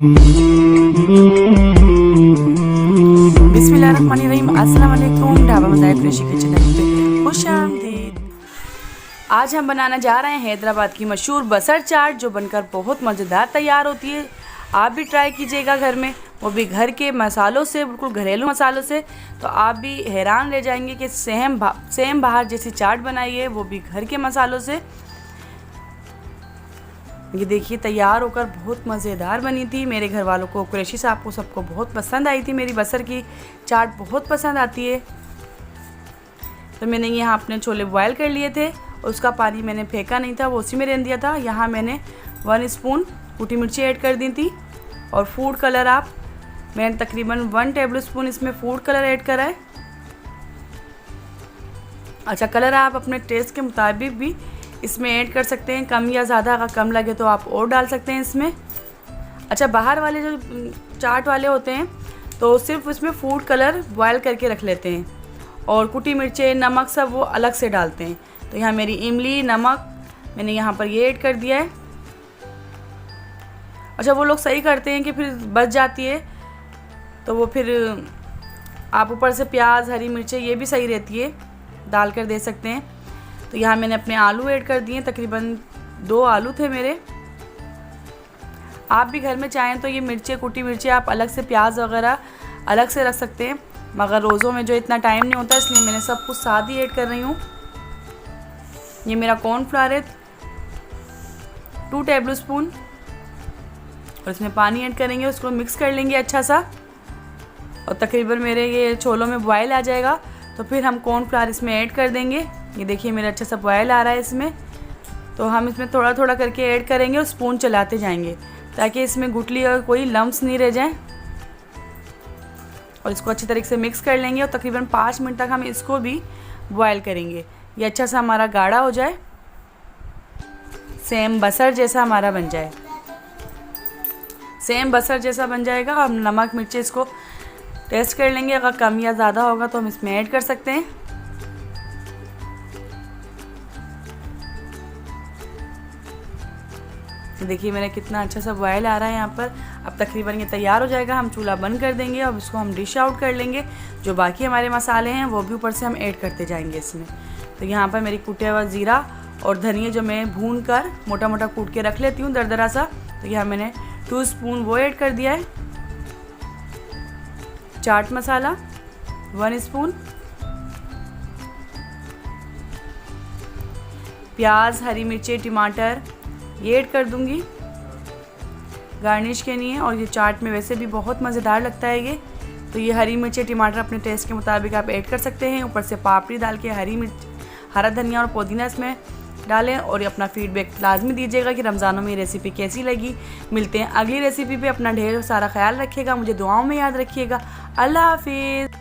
बिस्मिल्लाहिर्रहमानिर्रहीम। अस्सलाम वालेकुम। ढाबा मज़ाहिर कुरैशी के चैनल पे खुशामदीद। आज हम बनाना जा रहे हैं हैदराबाद की मशहूर बसर चाट, जो बनकर बहुत मज़ेदार तैयार होती है। आप भी ट्राई कीजिएगा घर में, वो भी घर के मसालों से, बिल्कुल घरेलू मसालों से। तो आप भी हैरान रह जाएंगे कि सेम बाहर जैसी चाट बनाई है, वो भी घर के मसालों से। ये देखिए तैयार होकर बहुत मज़ेदार बनी थी। मेरे घर वालों को, कुरैशी साहब को, सबको बहुत पसंद आई थी। मेरी बसर की चाट बहुत पसंद आती है। तो मैंने यहाँ अपने छोले बॉयल कर लिए थे, उसका पानी मैंने फेंका नहीं था, वो उसी में रहने दिया था। यहाँ मैंने 1 स्पून कुटी मिर्ची ऐड कर दी थी। और फूड कलर मैंने तकरीबन 1 टेबल स्पून इसमें फूड कलर ऐड करा है। अच्छा, कलर आप अपने टेस्ट के मुताबिक भी इसमें ऐड कर सकते हैं, कम या ज़्यादा। अगर कम लगे तो आप और डाल सकते हैं इसमें। अच्छा, बाहर वाले जो चाट वाले होते हैं तो सिर्फ उसमें फूड कलर बॉयल करके रख लेते हैं, और कुटी मिर्चें, नमक सब वो अलग से डालते हैं। तो यहाँ मेरी इमली, नमक मैंने यहाँ पर ये ऐड कर दिया है। अच्छा, वो लोग सही करते हैं कि फिर बच जाती है, तो वो फिर आप ऊपर से प्याज, हरी मिर्चें, ये भी सही रहती है, डाल कर दे सकते हैं। तो यहाँ मैंने अपने आलू ऐड कर दिए, तकरीबन 2 आलू थे मेरे। आप भी घर में चाहें तो ये मिर्चें, कुटी मिर्चें आप अलग से, प्याज वगैरह अलग से रख सकते हैं, मगर रोज़ों में जो इतना टाइम नहीं होता, इसलिए मैंने सब कुछ साथ ही ऐड कर रही हूँ। ये मेरा कॉर्नफ्लावर है 2 टेबल स्पून, और इसमें पानी ऐड करेंगे, उसको मिक्स कर लेंगे अच्छा सा। और तकरीबन मेरे ये छोलों में बॉयल आ जाएगा, तो फिर हम कॉर्नफ्लावर इसमें ऐड कर देंगे। ये देखिए मेरा अच्छा सा बॉयल आ रहा है इसमें। तो हम इसमें थोड़ा थोड़ा करके ऐड करेंगे और स्पून चलाते जाएंगे, ताकि इसमें गुठली और कोई लम्प्स नहीं रह जाए। और इसको अच्छी तरीके से मिक्स कर लेंगे, और तकरीबन 5 मिनट तक हम इसको भी बॉयल करेंगे। ये अच्छा सा हमारा गाढ़ा हो जाए, सेम बसर जैसा हमारा बन जाए। सेम बसर जैसा बन जाएगा। हम नमक मिर्ची इसको टेस्ट कर लेंगे, अगर कम या ज़्यादा होगा तो हम इसमें ऐड कर सकते हैं। देखिए मेरा कितना अच्छा सा बॉयल आ रहा है यहाँ पर। अब तकरीबन ये तैयार हो जाएगा, हम चूल्हा बंद कर देंगे। अब इसको हम डिश आउट कर लेंगे। जो बाकी हमारे मसाले हैं वो भी ऊपर से हम ऐड करते जाएंगे इसमें। तो यहाँ पर मेरी कुटा हुआ ज़ीरा और धनिया जो मैं भून कर मोटा मोटा कूट के रख लेती हूँ, दरदरा सा, तो यहाँ मैंने 2 स्पून वो ऐड कर दिया है। चाट मसाला 1 स्पून, प्याज, हरी मिर्ची, टमाटर ये ऐड कर दूंगी गार्निश के लिए। और ये चाट में वैसे भी बहुत मज़ेदार लगता है ये। तो ये हरी मिर्ची, टमाटर अपने टेस्ट के मुताबिक आप ऐड कर सकते हैं। ऊपर से पापड़ी डाल के हरी मिर्च, हरा धनिया और पुदीना इसमें डालें। और ये अपना फीडबैक लाजमी दीजिएगा कि रमज़ानों में ये रेसिपी कैसी लगी। मिलते हैं अगली रेसिपी पे। अपना ढेर सारा ख्याल रखिएगा, मुझे दुआओं में याद रखिएगा। अल्लाह हाफिज़।